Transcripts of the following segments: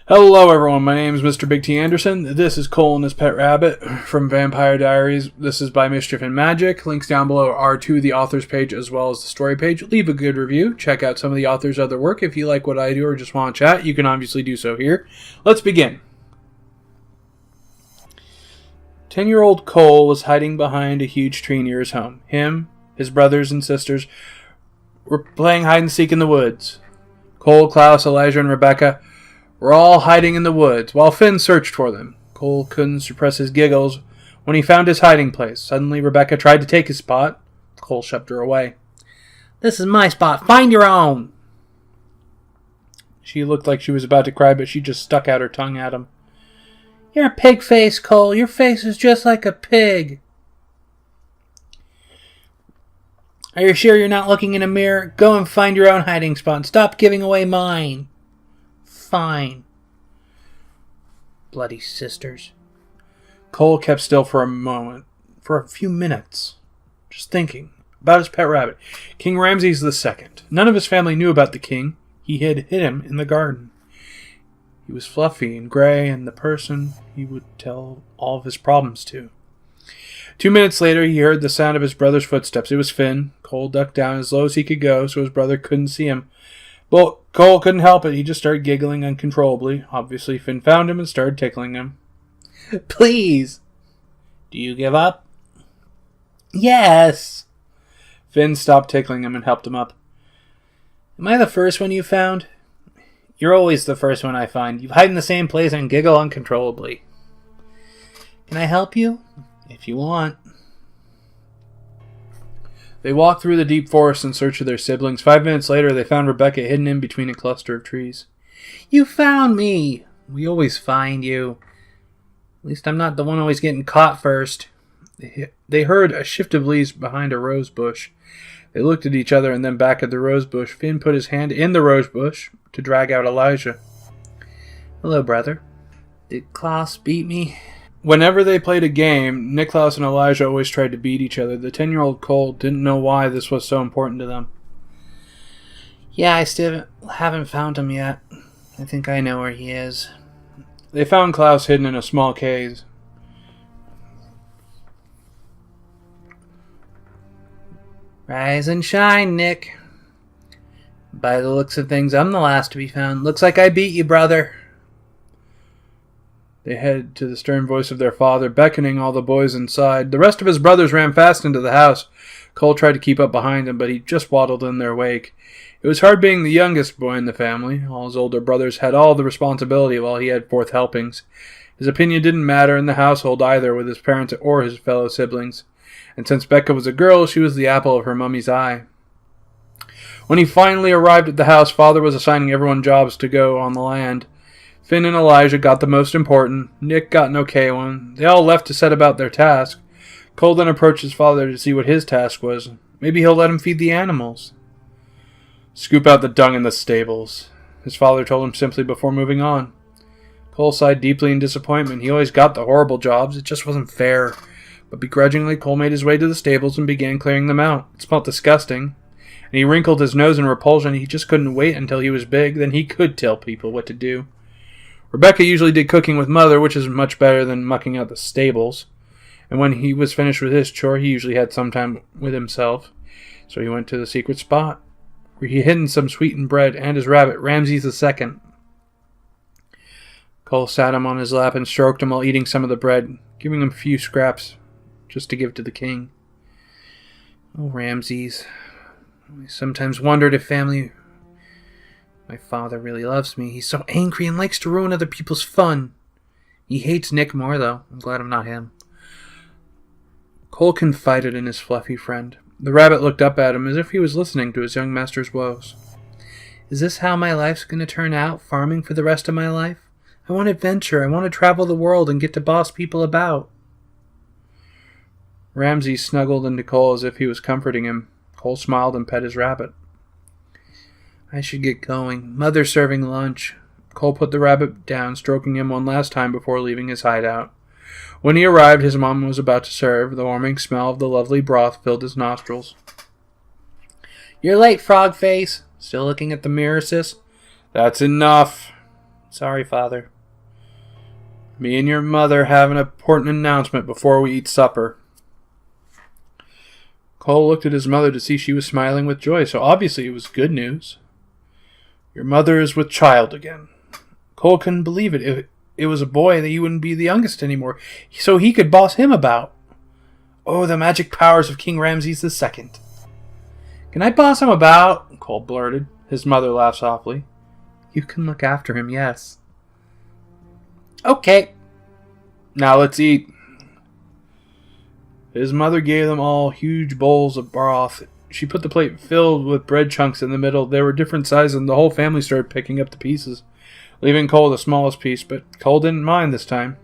Hello everyone, my name is Mr. Big T Anderson. This is Cole and his pet rabbit from Vampire Diaries. This is by Mischeifandmagic. Links down below are to the author's page as well as the story page. Leave a good review. Check out some of the author's other work. If you like what I do or just want to chat, you can obviously do so here. Let's begin. 10-year-old Cole was hiding behind a huge tree near his home. Him, his brothers and sisters were playing hide-and-seek in the woods. Cole, Klaus, Elijah, and Rebecca were all hiding in the woods, while Finn searched for them. Cole couldn't suppress his giggles when he found his hiding place. Suddenly, Rebecca tried to take his spot. Cole shoved her away. "This is my spot. Find your own." She looked like she was about to cry, but she just stuck out her tongue at him. "You're a pig face, Cole. Your face is just like a pig." "Are you sure you're not looking in a mirror? Go and find your own hiding spot and stop giving away mine." "Fine." Bloody sisters. Cole kept still for a few minutes, just thinking about his pet rabbit, King Ramses II. None of his family knew about the king. He had hid him in the garden. He was fluffy and gray, and the person he would tell all of his problems to. 2 minutes later, he heard the sound of his brother's footsteps. It was Finn. Cole ducked down as low as he could go so his brother couldn't see him. But Cole couldn't help it. He just started giggling uncontrollably. Obviously, Finn found him and started tickling him. "Please." "Do you give up?" "Yes." Finn stopped tickling him and helped him up. "Am I the first one you found?" "You're always the first one I find. You hide in the same place and giggle uncontrollably." "Can I help you?" "If you want." They walked through the deep forest in search of their siblings. 5 minutes later, they found Rebecca hidden in between a cluster of trees. "You found me." "We always find you. At least I'm not the one always getting caught first." They heard a shift of leaves behind a rose bush. They looked at each other and then back at the rose bush. Finn put his hand in the rose bush to drag out Elijah. "Hello, brother. Did Klaus beat me?" Whenever they played a game, Niklaus and Elijah always tried to beat each other. The 10-year-old Cole didn't know why this was so important to them. "Yeah, I still haven't found him yet. I think I know where he is." They found Klaus hidden in a small cave. "Rise and shine, Nick. By the looks of things, I'm the last to be found. Looks like I beat you, brother." They headed to the stern voice of their father, beckoning all the boys inside. The rest of his brothers ran fast into the house. Cole tried to keep up behind him, but he just waddled in their wake. It was hard being the youngest boy in the family. All his older brothers had all the responsibility while he had fourth helpings. His opinion didn't matter in the household either with his parents or his fellow siblings. And since Becca was a girl, she was the apple of her mummy's eye. When he finally arrived at the house, Father was assigning everyone jobs to go on the land. Finn and Elijah got the most important. Nick got an okay one. They all left to set about their task. Cole then approached his father to see what his task was. Maybe he'll let him feed the animals. "Scoop out the dung in the stables," his father told him simply before moving on. Cole sighed deeply in disappointment. He always got the horrible jobs. It just wasn't fair. But begrudgingly, Cole made his way to the stables and began clearing them out. It smelled disgusting. And he wrinkled his nose in repulsion. He just couldn't wait until he was big. Then he could tell people what to do. Rebecca usually did cooking with Mother, which is much better than mucking out the stables. And when he was finished with his chore, he usually had some time with himself. So he went to the secret spot, where he hid some sweetened bread and his rabbit, Ramses II. Cole sat him on his lap and stroked him while eating some of the bread, giving him a few scraps just to give to the king. "Oh, Ramses. I sometimes wondered if my father really loves me. He's so angry and likes to ruin other people's fun. He hates Nick more, though. I'm glad I'm not him." Cole confided in his fluffy friend. The rabbit looked up at him as if he was listening to his young master's woes. "Is this how my life's going to turn out, farming for the rest of my life? I want adventure. I want to travel the world and get to boss people about." Ramses snuggled into Cole as if he was comforting him. Cole smiled and pet his rabbit. "I should get going. Mother's serving lunch." Cole put the rabbit down, stroking him one last time before leaving his hideout. When he arrived, his mom was about to serve. The warming smell of the lovely broth filled his nostrils. "You're late, frog face." "Still looking at the mirror, sis?" "That's enough." Sorry, Father. Me and your mother have an important announcement before we eat supper. Cole looked at his mother to see she was smiling with joy, so obviously it was good news. Your mother is with child again. Cole couldn't believe it. If it was a boy, that he wouldn't be the youngest anymore, so he could boss him about. Oh, the magic powers of King Ramses II. Can I boss him about? Cole blurted. His mother laughed softly. You can look after him, yes. Okay. Now let's eat. His mother gave them all huge bowls of broth. She put the plate filled with bread chunks in the middle. They were different sizes, and the whole family started picking up the pieces, leaving Cole the smallest piece, but Cole didn't mind this time,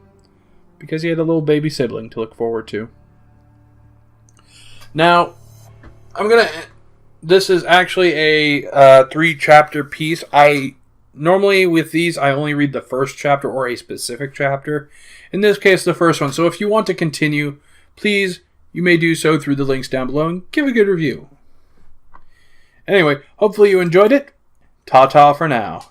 because he had a little baby sibling to look forward to. Now, this is actually a 3-chapter piece. Normally with these, I only read the first chapter or a specific chapter. In this case, the first one. So if you want to continue, please, you may do so through the links down below and give a good review. Anyway, hopefully you enjoyed it. Ta-ta for now.